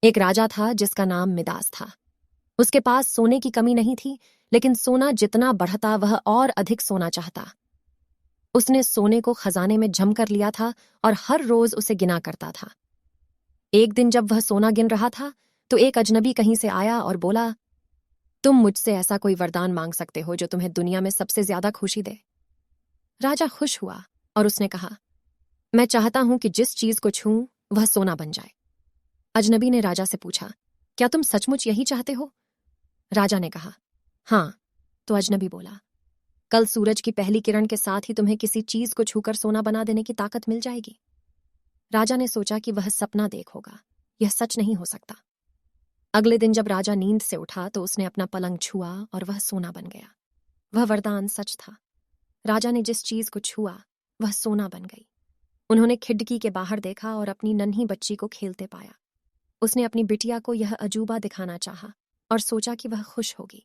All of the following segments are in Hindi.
एक राजा था जिसका नाम मिदास था। उसके पास सोने की कमी नहीं थी, लेकिन सोना जितना बढ़ता वह और अधिक सोना चाहता। उसने सोने को खजाने में जम कर लिया था और हर रोज उसे गिना करता था। एक दिन जब वह सोना गिन रहा था तो एक अजनबी कहीं से आया और बोला, तुम मुझसे ऐसा कोई वरदान मांग सकते हो जो तुम्हें दुनिया में सबसे ज्यादा खुशी दे। राजा खुश हुआ और उसने कहा, मैं चाहता हूं कि जिस चीज को छूं वह सोना बन जाए। अजनबी ने राजा से पूछा, क्या तुम सचमुच यही चाहते हो? राजा ने कहा, हाँ। तो अजनबी बोला, कल सूरज की पहली किरण के साथ ही तुम्हें किसी चीज को छूकर सोना बना देने की ताकत मिल जाएगी। राजा ने सोचा कि वह सपना देख होगा, यह सच नहीं हो सकता। अगले दिन जब राजा नींद से उठा तो उसने अपना पलंग छुआ और वह सोना बन गया। वह वरदान सच था। राजा ने जिस चीज को छुआ वह सोना बन गई। उन्होंने खिड़की के बाहर देखा और अपनी नन्ही बच्ची को खेलते पाया। उसने अपनी बिटिया को यह अजूबा दिखाना चाहा और सोचा कि वह खुश होगी,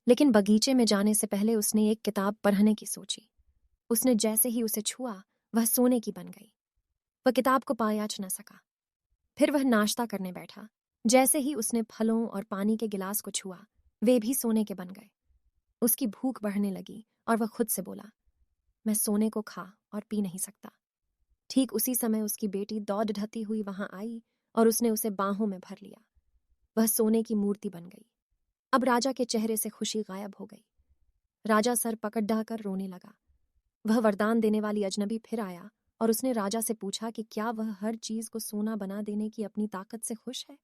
लेकिन बगीचे में जाने से पहले उसने एक किताब पढ़ने की सोची। उसने जैसे ही उसे छुआ वह सोने की बन गई। वह किताब को पायाच न सका। फिर वह नाश्ता करने बैठा। जैसे ही उसने फलों और पानी के गिलास को छुआ वे भी सोने के बन गए। उसकी भूख बढ़ने लगी और वह खुद से बोला, मैं सोने को खा और पी नहीं सकता। ठीक उसी समय उसकी बेटी दौड़ ढती हुई वहां आई और उसने उसे बाहों में भर लिया। वह सोने की मूर्ति बन गई। अब राजा के चेहरे से खुशी गायब हो गई। राजा सर पकड़ ढाकर रोने लगा। वह वरदान देने वाली अजनबी फिर आया और उसने राजा से पूछा कि क्या वह हर चीज को सोना बना देने की अपनी ताकत से खुश है।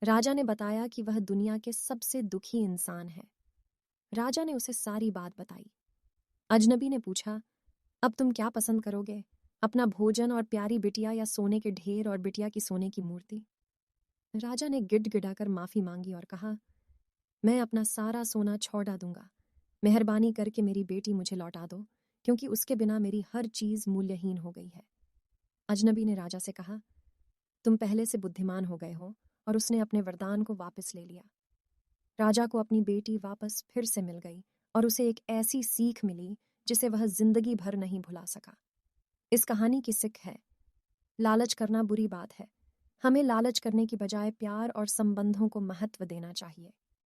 राजा ने बताया कि वह दुनिया के सबसे दुखी इंसान है। राजा ने उसे सारी बात बताई। अजनबी ने पूछा, अब तुम क्या पसंद करोगे, अपना भोजन और प्यारी बिटिया या सोने के ढेर और बिटिया की सोने की मूर्ति? राजा ने गिड़गिड़ाकर माफी मांगी और कहा, मैं अपना सारा सोना छोड़ा दूंगा। मेहरबानी करके मेरी बेटी मुझे लौटा दो, क्योंकि उसके बिना मेरी हर चीज मूल्यहीन हो गई है। अजनबी ने राजा से कहा, तुम पहले से बुद्धिमान हो गए हो, और उसने अपने वरदान को वापस ले लिया। राजा को अपनी बेटी वापस फिर से मिल गई और उसे एक ऐसी सीख मिली जिसे वह जिंदगी भर नहीं भुला सका। इस कहानी की सीख है, लालच करना बुरी बात है। हमें लालच करने की बजाय प्यार और संबंधों को महत्व देना चाहिए।